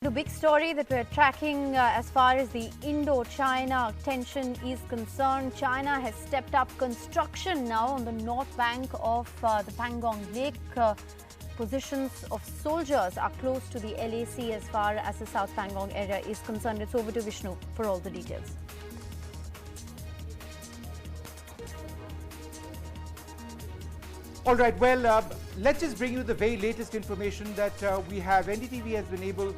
to big story that we're tracking as far as the Indo-China tension is concerned. China has stepped up construction now on the north bank of the Pangong Lake. Positions of soldiers are close to the LAC as far as the South Pangong area is concerned. It's over to Vishnu for all the details. All right, well, let's just bring you the very latest information that we have. NDTV has been able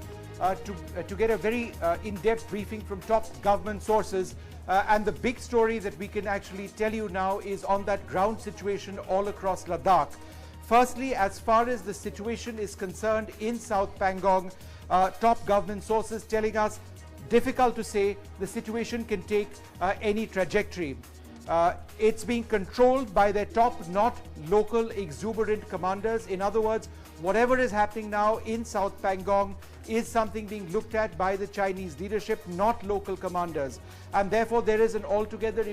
to get a very in-depth briefing from top government sources. And the big story that we can actually tell you now is on that ground situation all across Ladakh. Firstly, as far as the situation is concerned in South Pangong, top government sources telling us, difficult to say, the situation can take any trajectory. It's being controlled by their top, not local exuberant commanders. In other words, whatever is happening now in South Pangong is something being looked at by the Chinese leadership, not local commanders. And therefore, there is an altogether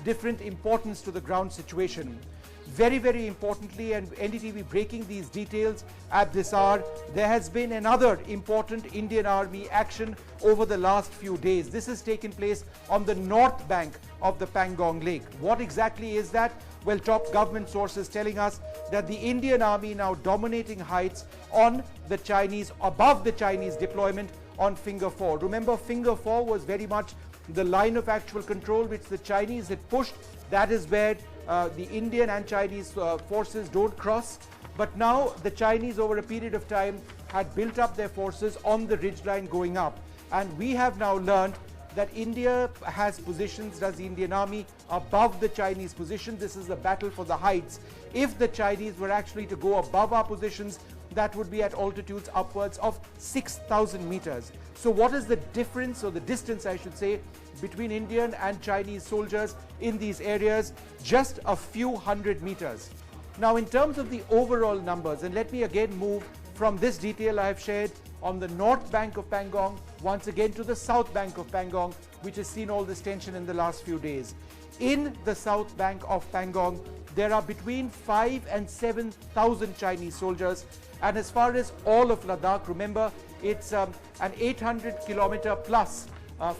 different importance to the ground situation. Very, very importantly, and NDTV breaking these details at this hour, there has been another important Indian Army action over the last few days. This has taken place on the north bank of the Pangong Lake. What exactly is that? Well, top government sources telling us that the Indian Army now dominating heights on the Chinese, above the Chinese deployment on Finger 4. Remember, Finger 4 was very much the line of actual control which the Chinese had pushed. That is where the Indian and Chinese forces don't cross. But now the Chinese over a period of time had built up their forces on the ridgeline going up. And we have now learned that India has positions, does the Indian Army, above the Chinese position. This is a battle for the heights. If the Chinese were actually to go above our positions, that would be at altitudes upwards of 6,000 meters. So what is the difference, or the distance I should say, between Indian and Chinese soldiers in these areas? Just a few hundred meters. Now, in terms of the overall numbers, and let me again move from this detail I have shared on the north bank of Pangong once again to the south bank of Pangong, which has seen all this tension in the last few days. In the south bank of Pangong, there are between 5,000 and 7,000 Chinese soldiers. And as far as all of Ladakh, remember, it's an 800-kilometer plus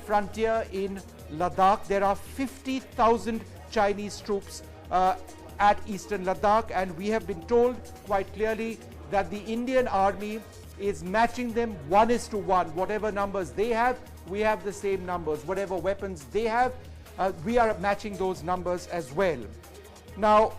frontier in Ladakh. There are 50,000 Chinese troops at eastern Ladakh, and we have been told quite clearly that the Indian Army is matching them 1:1. Whatever numbers they have, we have the same numbers. Whatever weapons they have, we are matching those numbers as well. Now,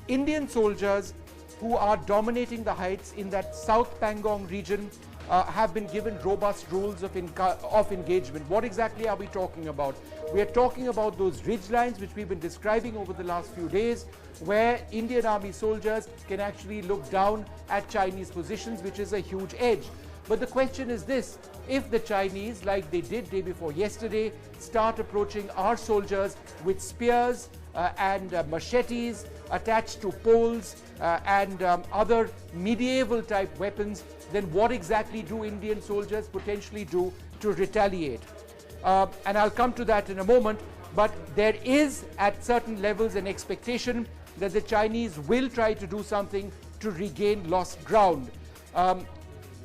Indian soldiers who are dominating the heights in that South Pangong region have been given robust rules of engagement. What exactly are we talking about? We are talking about those ridge lines which we've been describing over the last few days, where Indian Army soldiers can actually look down at Chinese positions, which is a huge edge. But the question is this: if the Chinese, like they did day before yesterday, start approaching our soldiers with spears and machetes attached to poles and other medieval type weapons, then what exactly do Indian soldiers potentially do to retaliate? And I'll come to that in a moment, but there is at certain levels an expectation that the Chinese will try to do something to regain lost ground.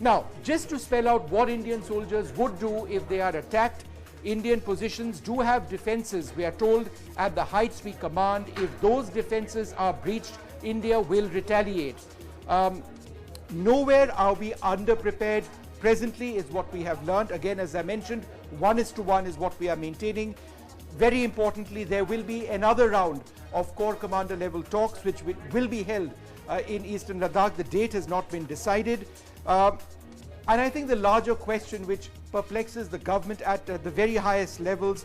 Now, just to spell out what Indian soldiers would do if they are attacked, Indian positions do have defenses, we are told, at the heights we command. If those defenses are breached, India will retaliate. Nowhere are we underprepared presently, is what we have learned. Again, as I mentioned, 1:1 is what we are maintaining. Very importantly, there will be another round of Corps Commander level talks which will be held in eastern Ladakh. The date has not been decided. And I think the larger question which perplexes the government at the very highest levels,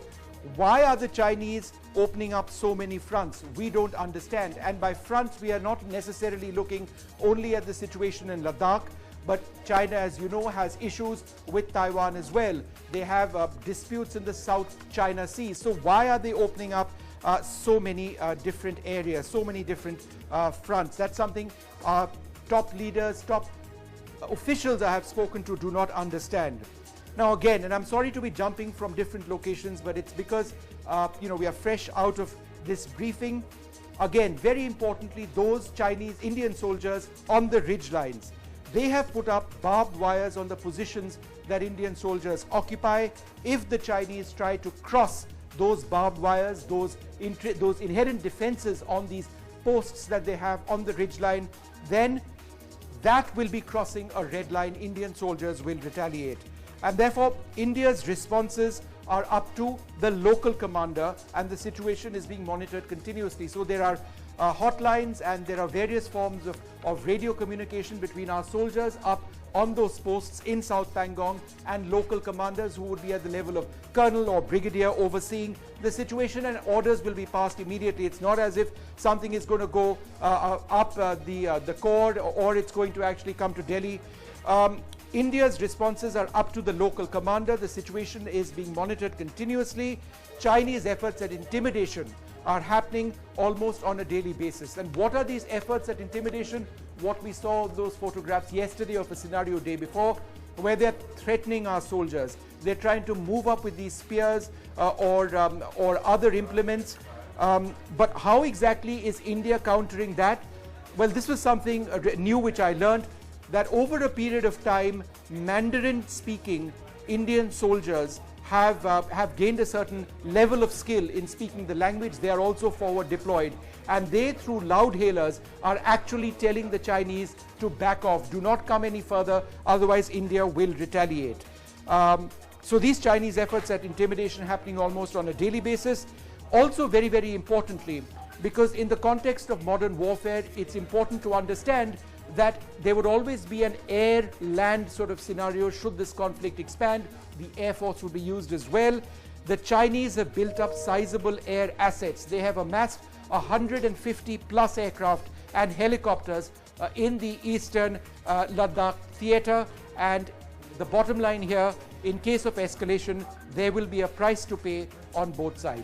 why are the Chinese opening up so many fronts? We don't understand. And by fronts, we are not necessarily looking only at the situation in Ladakh, but China, as you know, has issues with Taiwan as well. They have disputes in the South China Sea. So why are they opening up so many different areas, so many different fronts? That's something top leaders, top officials I have spoken to do not understand. Now again, and I'm sorry to be jumping from different locations, but it's because we are fresh out of this briefing. Again, very importantly, those Chinese Indian soldiers on the ridge lines, they have put up barbed wires on the positions that Indian soldiers occupy. If the Chinese try to cross those barbed wires, those inherent defenses on these posts that they have on the ridgeline, then that will be crossing a red line. Indian soldiers will retaliate. And therefore, India's responses are up to the local commander, and the situation is being monitored continuously. So there are hotlines and there are various forms of radio communication between our soldiers up on those posts in South Pangong and local commanders who would be at the level of colonel or brigadier overseeing the situation, and orders will be passed immediately. It's not as if something is going to go up the cord or it's going to actually come to Delhi. India's responses are up to the local commander. The situation is being monitored continuously. Chinese efforts at intimidation are happening almost on a daily basis. And what are these efforts at intimidation? What we saw those photographs yesterday of a scenario day before, where they're threatening our soldiers. They're trying to move up with these spears or other implements. But how exactly is India countering that? Well, this was something new which I learned, that over a period of time, Mandarin-speaking Indian soldiers have gained a certain level of skill in speaking the language. They are also forward deployed, and they, through loud hailers, are actually telling the Chinese to back off, do not come any further, otherwise India will retaliate. So these Chinese efforts at intimidation happening almost on a daily basis. Also very, very importantly, because in the context of modern warfare, it's important to understand that there would always be an air-land sort of scenario should this conflict expand. The Air Force would be used as well. The Chinese have built up sizable air assets. They have amassed 150 plus aircraft and helicopters in the eastern Ladakh theater, and the bottom line here, in case of escalation, there will be a price to pay on both sides.